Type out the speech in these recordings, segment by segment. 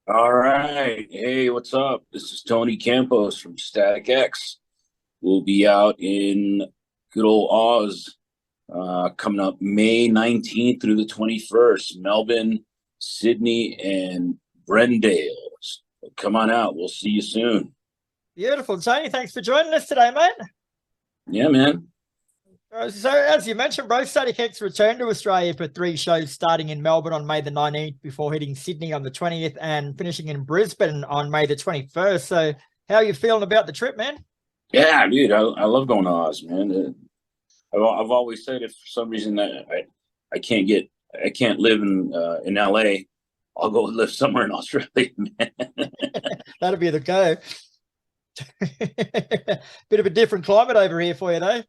All right. Hey, what's up? This is Tony Campos from Static X. We'll be out in good old Oz coming up May 19th through the 21st. Melbourne, Sydney, and Brendale. Come on out. We'll see you soon. Beautiful, Tony. Thanks for joining us today, mate. Yeah, man. So, as you mentioned, bro, Static X returned to Australia for three shows, starting in Melbourne on May the 19th, before hitting Sydney on the 20th and finishing in Brisbane on May the 21st. So, how are you feeling about the trip, man? Yeah, dude. I love going to Oz, man. I've always said if for some reason that I can't get I can't live in LA, I'll go live somewhere in Australia, man. That'll be the go. Bit of a different climate over here for you, though.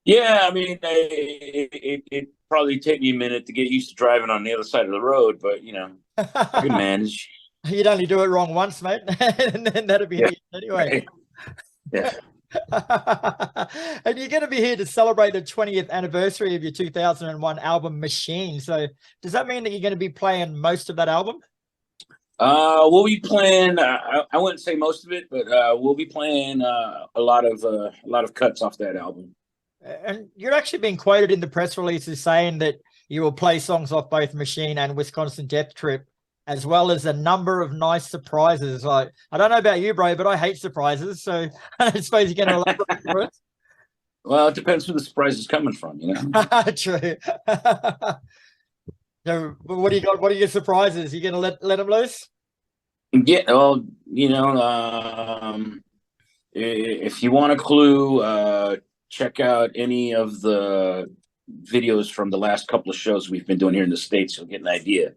Yeah, I mean, it probably take me a minute to get used to driving on the other side of the road, but I can manage. You'd only do it wrong once, mate, and then that'll be Yeah, the end anyway. right. Yeah. And you're going to be here to celebrate the 20th anniversary of your 2001 album Machine. So does that mean that you're going to be playing most of that album? We'll be playing. I wouldn't say most of it, but we'll be playing a lot of cuts off that album. And you're actually being quoted in the press releases saying that you will play songs off both Machine and Wisconsin Death Trip, as well as a number of nice surprises. Like, I don't know about you, bro, but I hate surprises. So I suppose you're going to elaborate for it. Well, it depends who the surprise is coming from. True. So what do you got? What are your surprises? You going to let them loose? Yeah, well, if you want a clue, check out any of the videos from the last couple of shows we've been doing here in the States. You'll get an idea.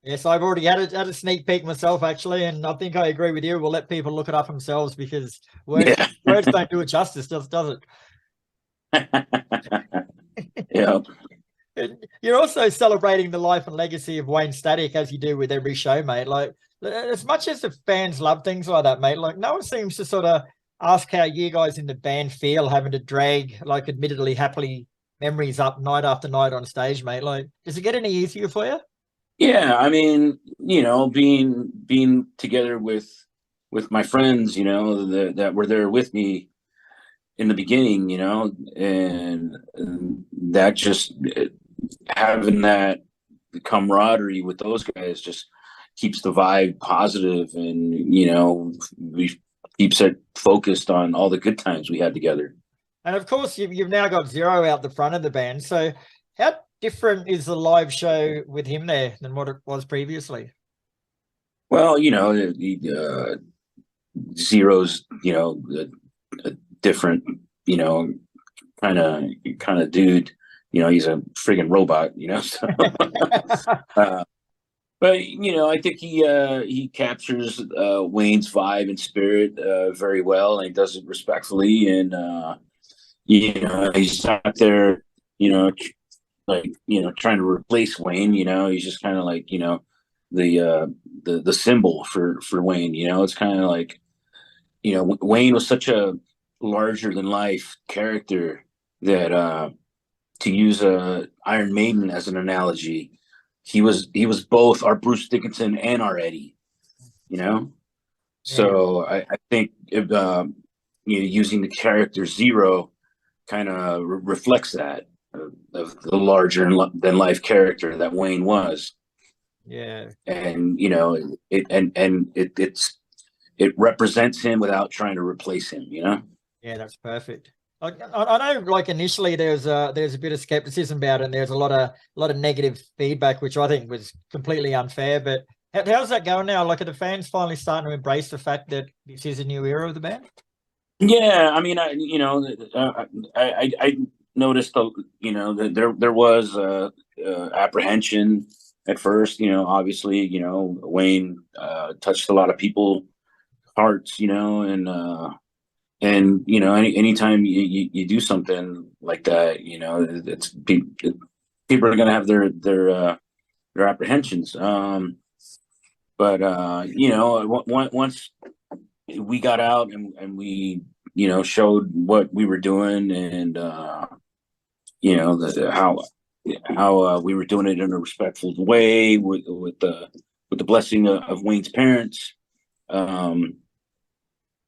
Yes, I've already had a sneak peek myself, actually, and I think I agree with you. We'll let people look it up themselves because words Yeah. words don't do it justice, does Yeah. it? You're also celebrating the life and legacy of Wayne Static as you do with every show, mate. Like, as much as the fans love things like that, mate, like no one seems to sort of ask how you guys in the band feel having to drag, like, admittedly happily memories up night after night on stage, mate. Like, does it get any easier for you? Yeah, I mean, being together with my friends, that were there with me in the beginning, and that just having that camaraderie with those guys just keeps the vibe positive, and we keeps it focused on all the good times we had together. And of course, you've now got Zero out the front of the band. So, how different is the live show with him there than what it was previously? Well, Zero's, a different, you know, kind of dude. He's a friggin' robot. So, uh, but I think he captures Wayne's vibe and spirit very well, and he does it respectfully. And he's not there, trying to replace Wayne. He's just kind of like the symbol for Wayne. It's kind of like Wayne was such a larger than life character that to use Iron Maiden as an analogy, he was both our Bruce Dickinson and our Eddie. You know, Yeah, so I think if, using the character Zero kind of reflects that of the larger than life character that Wayne was, yeah, and it represents him without trying to replace him. yeah. That's perfect. I know, like initially there's a bit of skepticism about it, and there's a lot of negative feedback, which I think was completely unfair. But how's that going now? Like, are the fans finally starting to embrace the fact that this is a new era of the band? Yeah, I mean, I noticed that there was apprehension at first. Obviously, Wayne touched a lot of people hearts. And anytime you do something like that, it's people are gonna have their apprehensions. But once we got out and we showed what we were doing, and how we were doing it in a respectful way with the with the blessing of Wayne's parents. Um,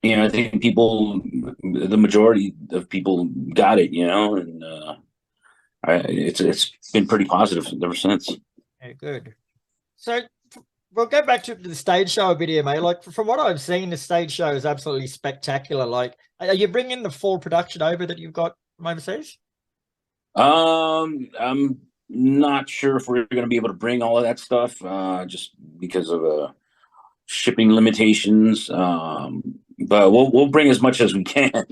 I think the majority of people got it, and it's been pretty positive ever since. Yeah, good. So we'll go back to the stage show video, mate. Like from what I've seen, the stage show is absolutely spectacular. Like, are you bringing the full production over that you've got from overseas? I'm not sure if we're going to be able to bring all of that stuff, just because of shipping limitations. But we'll bring as much as we can,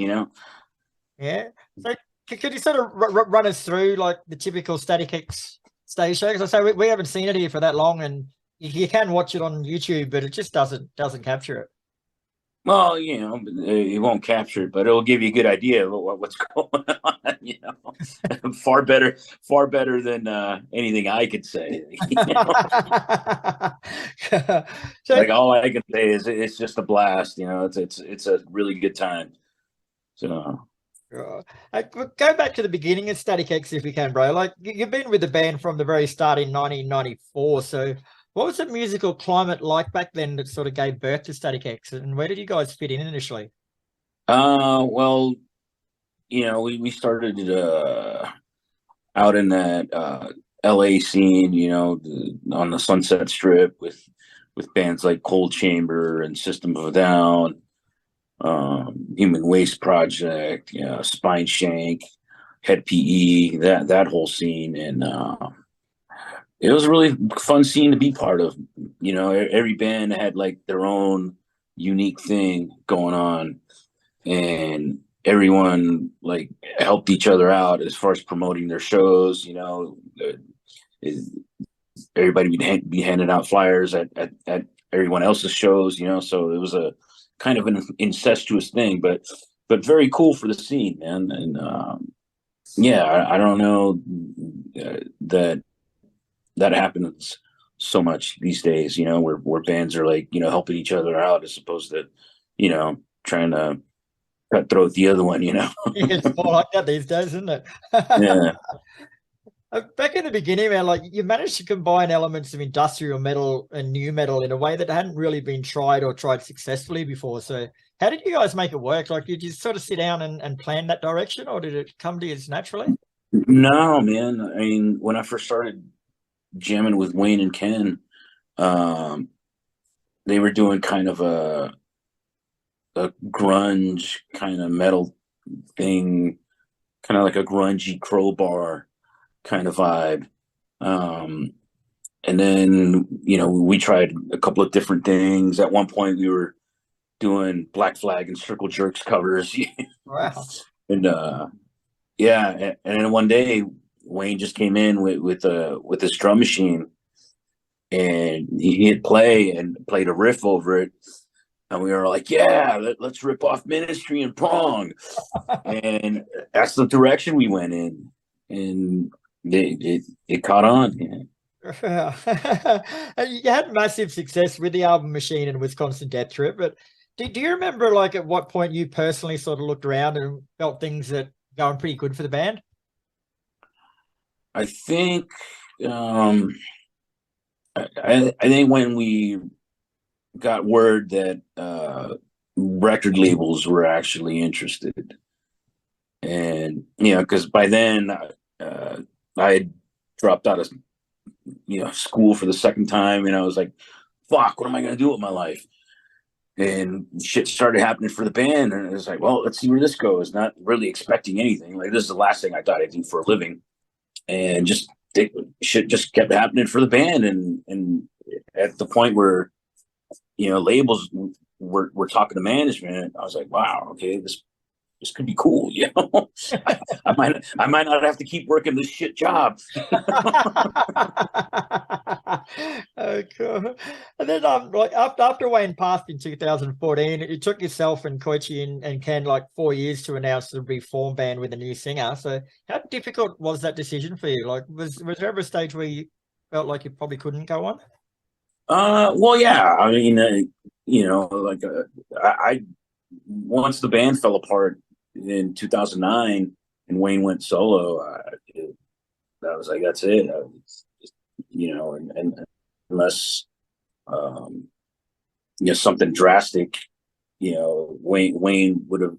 Yeah. So could you sort of run us through like the typical Static X stage show? Because I say we haven't seen it here for that long, and you can watch it on YouTube, but it just doesn't capture it. Well, it won't capture it, but it'll give you a good idea of what's going on. Far better than anything I could say. So Like all I can say is it's just a blast. It's a really good time. So go back to the beginning of Static X if you can, bro. Like you've been with the band from the very start in 1994. So what was the musical climate like back then that sort of gave birth to Static X, and where did you guys fit in initially? well, we started out in that LA scene, on the Sunset Strip with bands like Cold Chamber and System of a Down, Human Waste Project, Spine Shank, Head PE, that whole scene, and it was a really fun scene to be part of. Every band had like their own unique thing going on, and everyone like helped each other out as far as promoting their shows. Everybody would be handing out flyers at everyone else's shows. So it was a kind of an incestuous thing, but very cool for the scene, man. And yeah, I don't know that happens so much these days. Where bands are like helping each other out as opposed to trying to cutthroat the other one. It's more like that these days, isn't it? Yeah. Back in the beginning, man, like you managed to combine elements of industrial metal and new metal in a way that hadn't really been tried successfully before. So how did you guys make it work? Like, did you sort of sit down and plan that direction, or did it come to you naturally? No, man. I mean, when I first started jamming with Wayne and Ken, um, they were doing kind of a grunge kind of metal thing, kind of like a grungy Crowbar kind of vibe. Um, and then, we tried a couple of different things. At one point, we were doing Black Flag and Circle Jerks covers. Wow. And yeah, and then one day Wayne just came in with his drum machine, and he hit play and played a riff over it, and we were like, yeah, let's rip off Ministry and Prong, and that's the direction we went in, and it caught on. Yeah. You had massive success with the album Machine and Wisconsin Death Trip, but do you remember like at what point you personally sort of looked around and felt things that going pretty good for the band? I think I think when we got word that record labels were actually interested, and because by then I had dropped out of school for the second time, and I was like, fuck, what am I going to do with my life? And shit started happening for the band, and it was like, well, let's see where this goes. Not really expecting anything. Like, this is the last thing I thought I'd do for a living, and shit just kept happening for the band, and at the point where labels were talking to management, I was like, wow, okay, this could be cool. I might not have to keep working this shit job. Oh, cool. And then like after Wayne passed in 2014, it took yourself and Koichi and Ken like 4 years to announce the reform band with a new singer. So how difficult was that decision for you? Like was there ever a stage where you felt like you probably couldn't go on? Well, yeah. I mean, like I once the band fell apart in 2009 and Wayne went solo, that was like, that's it. And unless you know, something drastic, you know, Wayne would have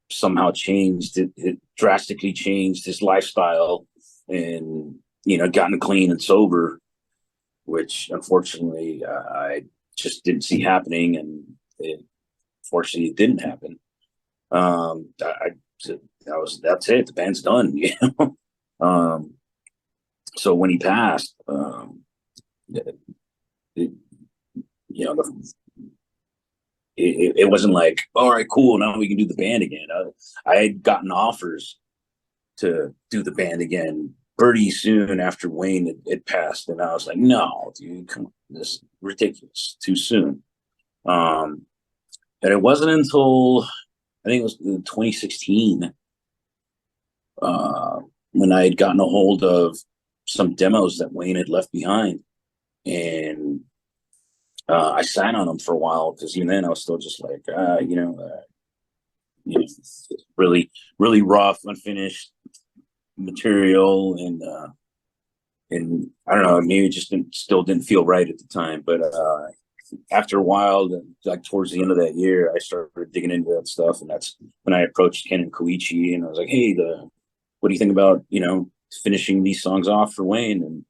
somehow changed it drastically changed his lifestyle and, you know, gotten clean and sober, which unfortunately I just didn't see happening, and fortunately it didn't happen. That's it. The band's done. You know. So when he passed, it, you know, it wasn't like, all right, cool, now we can do the band again. I had gotten offers to do the band again pretty soon after Wayne had passed, and I was like, no, dude, come on, this is ridiculous, too soon. And it wasn't until I think it was 2016 when I had gotten a hold of some demos that Wayne had left behind, and I sat on them for a while, because even then I was still just like, you know, really, really rough, unfinished material, and I don't know, maybe it just still didn't feel right at the time. But after a while, like towards the end of that year, I started digging into that stuff, and that's when I approached Ken and Koichi, and I was like, hey, what do you think about, you know, finishing these songs off for Wayne? And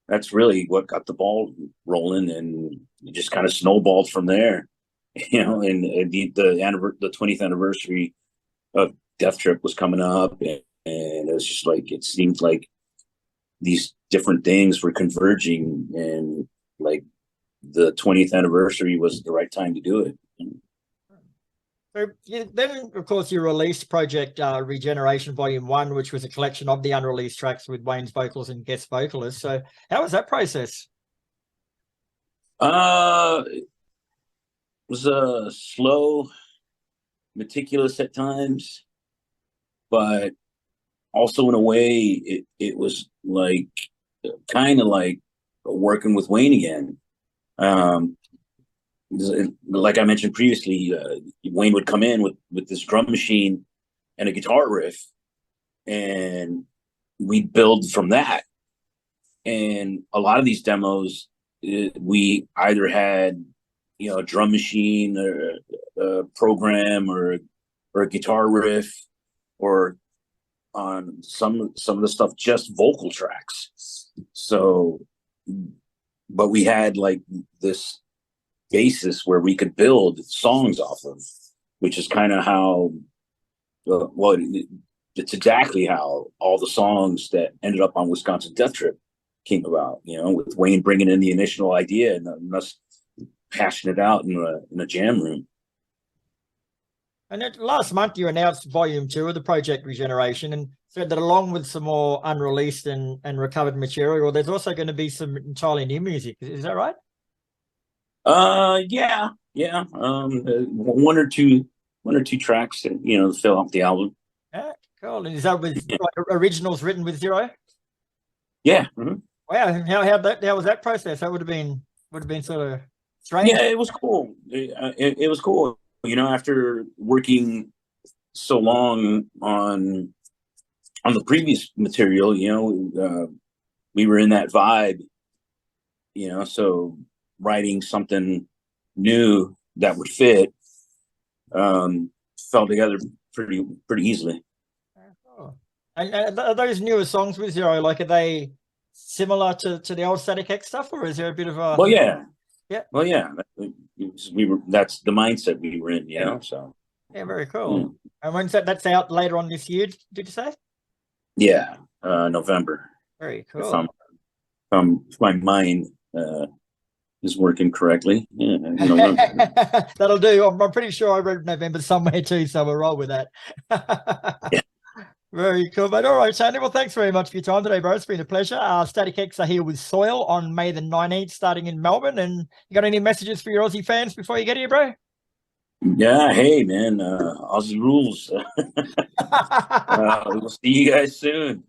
that's really what got the ball rolling, and it just kind of snowballed from there. You know, and the 20th anniversary of Death Trip was coming up, and it was just like, it seemed like these different things were converging, and like the 20th anniversary was the right time to do it. So then, of course, you released Project Regeneration Volume 1, which was a collection of the unreleased tracks with Wayne's vocals and guest vocalists. So how was that process? It was slow, meticulous at times, but also in a way it was like kind of like working with Wayne again. Like I mentioned previously, Wayne would come in with this drum machine and a guitar riff, and we'd build from that. And a lot of these demos, we either had, you know, a drum machine or a program or a guitar riff, or on some of the stuff just vocal tracks. So, but we had like this basis where we could build songs off of, which is kind of how, well, it's exactly how all the songs that ended up on Wisconsin Death Trip came about. You know, with Wayne bringing in the initial idea and us hashing it out in a jam room. And then last month, you announced Volume 2 of the Project Regeneration, and said that along with some more unreleased and recovered material, there's also going to be some entirely new music. Is that right? Yeah. One or two tracks that, you know, fill up the album. Yeah, cool. And is that with like, originals written with Zero? Yeah. Mm-hmm. Wow. How was that process? That would have been sort of strange. Yeah, it was cool. It was cool. You know, after working so long on the previous material, you know, we were in that vibe, you know, so writing something new that would fit fell together pretty easily. Oh. And are those newer songs with Zero, like, are they similar to the old Static X stuff, or is there a bit of a... Well, yeah. Yeah. Well, yeah. That's the mindset we were in, you know, so. Yeah, very cool. And when's that's out later on this year, did you say? Yeah, November. Very cool. If my mind is working correctly. Yeah, that'll do. I'm pretty sure I read November somewhere too, so we'll roll with that. Yeah. Very cool, mate. All right, Sandy. Well, thanks very much for your time today, bro. It's been a pleasure. Static X are here with Soil on May the 19th, starting in Melbourne. And you got any messages for your Aussie fans before you get here, bro? Yeah, hey man, Aussie rules. We'll see you guys soon.